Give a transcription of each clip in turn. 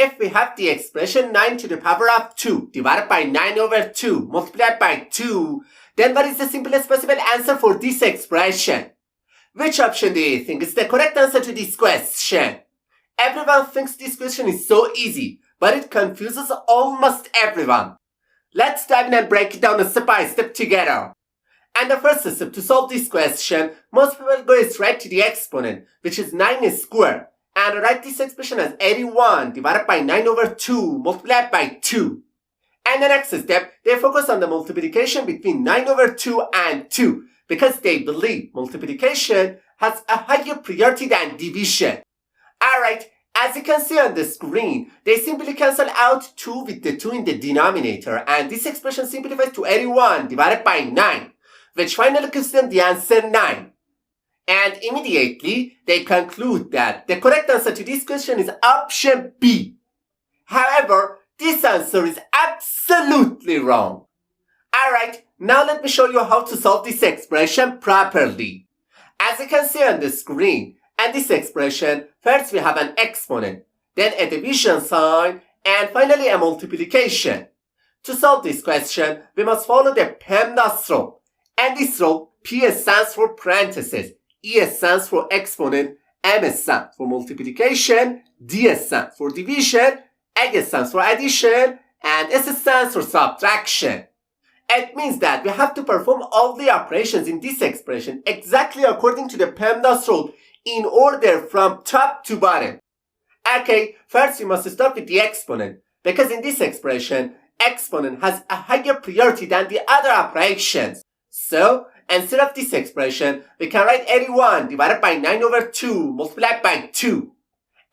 if we have the expression 9 to the power of 2 divided by 9 over 2 multiplied by 2, then what is the simplest possible answer for this expression? Which option do you think is the correct answer to this question? Everyone thinks this question is so easy, but it confuses almost everyone. Let's dive in and break it down step by step together. And the first step to solve this question, most people go straight to the exponent, which is 9 squared, and write this expression as 81 divided by 9 over 2 multiplied by 2. And the next step, they focus on the multiplication between 9 over 2 and 2, because they believe multiplication has a higher priority than division. Alright, as you can see on the screen, they simply cancel out 2 with the 2 in the denominator, and this expression simplifies to 81 divided by 9, which finally gives them the answer 9. And immediately, they conclude that the correct answer to this question is option B. However, this answer is absolutely wrong. Alright, now let me show you how to solve this expression properly. As you can see on the screen, and this expression, first we have an exponent, then a division sign, and finally a multiplication. To solve this question, we must follow the PEMDAS rule. And this rule, P stands for parentheses, E stands for exponent, M stands for multiplication, D stands for division, A stands for addition, and S stands for subtraction. It means that we have to perform all the operations in this expression exactly according to the PEMDAS rule in order from top to bottom. Okay, first we must start with the exponent, because in this expression, exponent has a higher priority than the other operations. So, instead of this expression, we can write 81 divided by 9 over 2 multiplied by 2.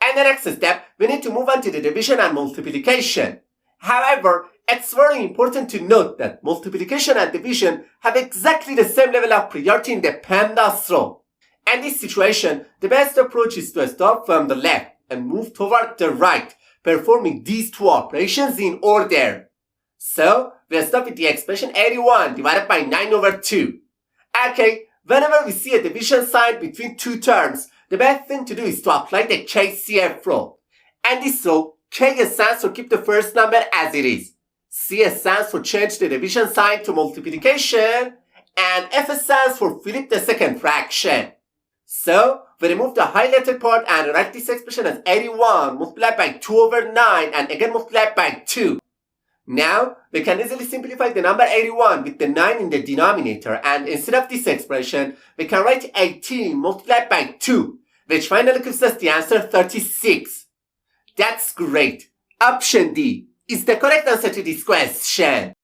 And the next step, we need to move on to the division and multiplication. However, it's very important to note that multiplication and division have exactly the same level of priority in the PEMDAS rule. In this situation, the best approach is to start from the left and move toward the right, performing these two operations in order. So, we'll start with the expression 81 divided by 9 over 2. Okay, whenever we see a division sign between two terms, the best thing to do is to apply the KCF rule. And this rule, K stands for keep the first number as it is, C stands for change the division sign to multiplication, and F stands for flip the second fraction. So, we remove the highlighted part and write this expression as 81 multiplied by 2 over 9 and again multiplied by 2. Now, we can easily simplify the number 81 with the 9 in the denominator, and instead of this expression, we can write 18 multiplied by 2, which finally gives us the answer 36. That's great. Option D is the correct answer to this question.